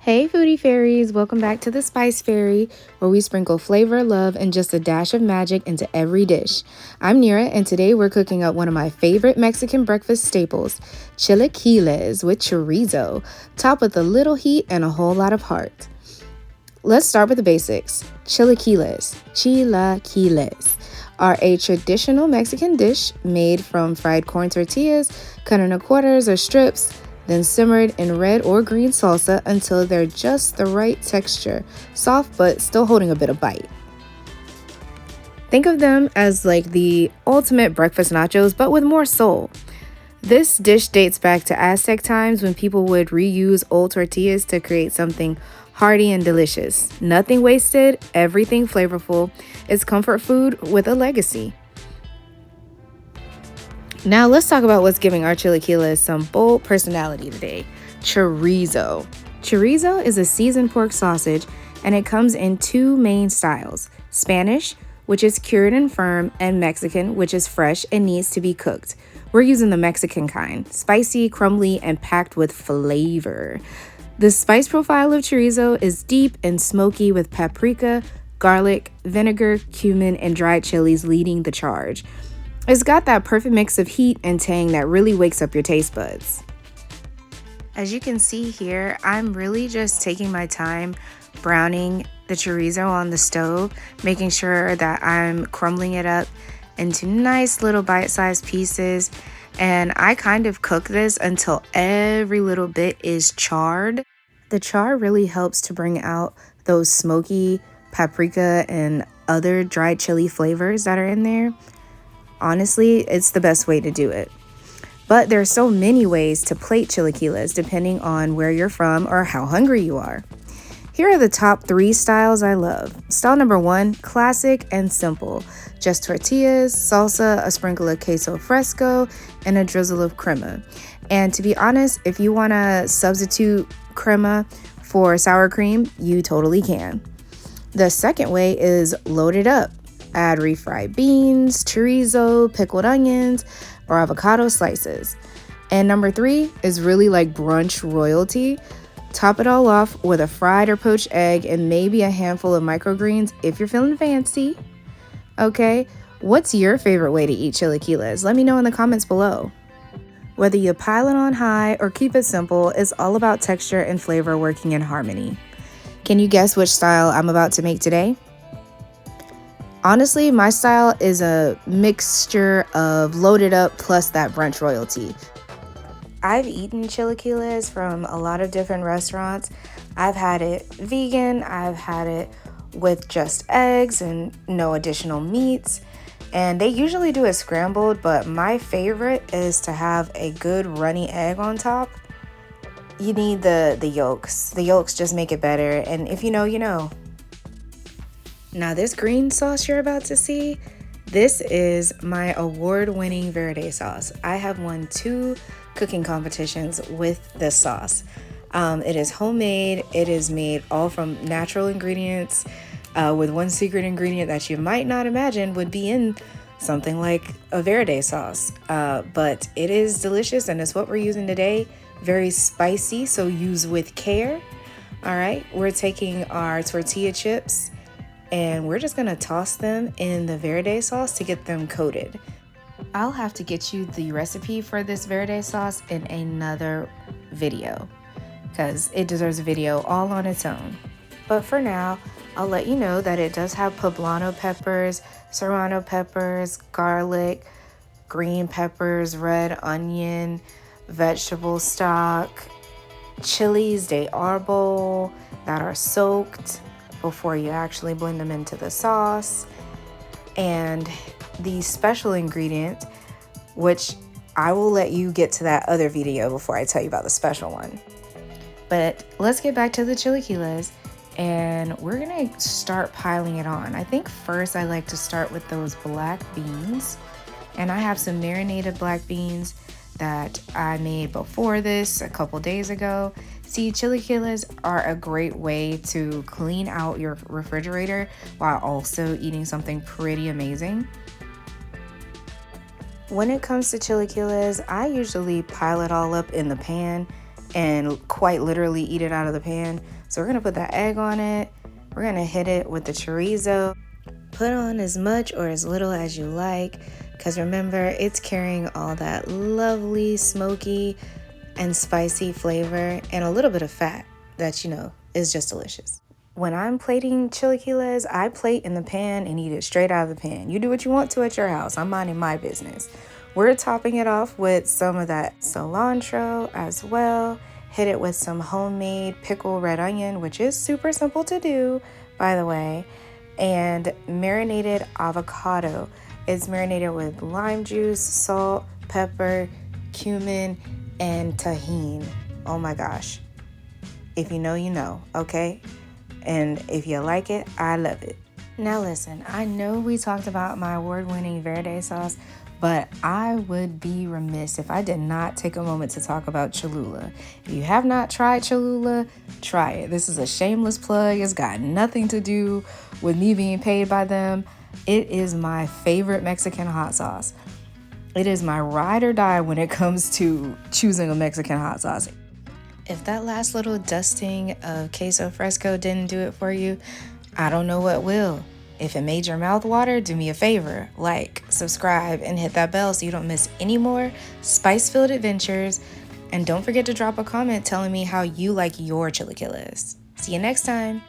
Hey foodie fairies, welcome back to the Spice Fairy, where we sprinkle flavor, love, and just a dash of magic into every dish. I'm Nira, and today we're cooking up one of my favorite Mexican breakfast staples, chilaquiles with chorizo, topped with a little heat and a whole lot of heart. Let's start with the basics. Chilaquiles are a traditional Mexican dish made from fried corn tortillas, cut into quarters or strips, then simmered in red or green salsa until they're just the right texture, soft but still holding a bit of bite. Think of them as like the ultimate breakfast nachos, but with more soul. This dish dates back to Aztec times when people would reuse old tortillas to create something hearty and delicious. Nothing wasted, everything flavorful. It's comfort food with a legacy. Now let's talk about what's giving our chilaquiles some bold personality today. Chorizo. Chorizo is a seasoned pork sausage, and it comes in two main styles: Spanish, which is cured and firm, and Mexican, which is fresh and needs to be cooked. We're using the Mexican kind, spicy, crumbly, and packed with flavor. The spice profile of chorizo is deep and smoky with paprika, garlic, vinegar, cumin, and dried chilies leading the charge. It's got that perfect mix of heat and tang that really wakes up your taste buds. As you can see here, I'm really just taking my time browning the chorizo on the stove, making sure that I'm crumbling it up into nice little bite-sized pieces. And I kind of cook this until every little bit is charred. The char really helps to bring out those smoky paprika and other dried chili flavors that are in there. Honestly, it's the best way to do it. But there are so many ways to plate chilaquiles depending on where you're from or how hungry you are. Here are the top 3 styles I love. Style number 1, classic and simple. Just tortillas, salsa, a sprinkle of queso fresco, and a drizzle of crema. And to be honest, if you want to substitute crema for sour cream, you totally can. The second way is loaded up. Add refried beans, chorizo, pickled onions, or avocado slices. And number 3 is really like brunch royalty. Top it all off with a fried or poached egg and maybe a handful of microgreens if you're feeling fancy. Okay, what's your favorite way to eat chilaquiles? Let me know in the comments below. Whether you pile it on high or keep it simple, it's all about texture and flavor working in harmony. Can you guess which style I'm about to make today? Honestly, my style is a mixture of loaded up plus that brunch royalty. I've eaten chilaquiles from a lot of different restaurants. I've had it vegan, I've had it with just eggs and no additional meats, and they usually do it scrambled, but my favorite is to have a good runny egg on top. You need the yolks. The yolks just make it better, and if you know, you know. Now this green sauce you're about to see, this is my award-winning Verde sauce. I have won 2 cooking competitions with this sauce. It is homemade. It is made all from natural ingredients with one secret ingredient that you might not imagine would be in something like a Verde sauce. But it is delicious, and it's what we're using today. Very spicy, so use with care. All right, we're taking our tortilla chips and we're just gonna toss them in the Verde sauce to get them coated. I'll have to get you the recipe for this Verde sauce in another video because it deserves a video all on its own. But for now, I'll let you know that it does have poblano peppers, serrano peppers, garlic, green peppers, red onion, vegetable stock, chilies de árbol that are soaked before you actually blend them into the sauce, and the special ingredient, which I will let you get to that other video before I tell you about the special one. But let's get back to the chilaquiles, and we're gonna start piling it on. I think first I like to start with those black beans, and I have some marinated black beans that I made before this a couple days ago. See, chilaquiles are a great way to clean out your refrigerator while also eating something pretty amazing. When it comes to chilaquiles, I usually pile it all up in the pan and quite literally eat it out of the pan. So we're gonna put that egg on it. We're gonna hit it with the chorizo. Put on as much or as little as you like, because remember, it's carrying all that lovely, smoky, and spicy flavor and a little bit of fat that, is just delicious. When I'm plating chilaquiles, I plate in the pan and eat it straight out of the pan. You do what you want to at your house. I'm minding my business. We're topping it off with some of that cilantro as well. Hit it with some homemade pickled red onion, which is super simple to do, by the way, and marinated avocado. It's marinated with lime juice, salt, pepper, cumin, and tahini. Oh my gosh. If you know, you know, okay? And if you like it, I love it. Now listen, I know we talked about my award-winning Verde sauce, but I would be remiss if I did not take a moment to talk about Chalula. If you have not tried Chalula, try it. This is a shameless plug. It's got nothing to do with me being paid by them. It is my favorite Mexican hot sauce. It is my ride or die when it comes to choosing a Mexican hot sauce. If that last little dusting of queso fresco didn't do it for you, I don't know what will. If it made your mouth water, do me a favor, like, subscribe, and hit that bell so you don't miss any more spice-filled adventures. And don't forget to drop a comment telling me how you like your chilaquiles. See you next time.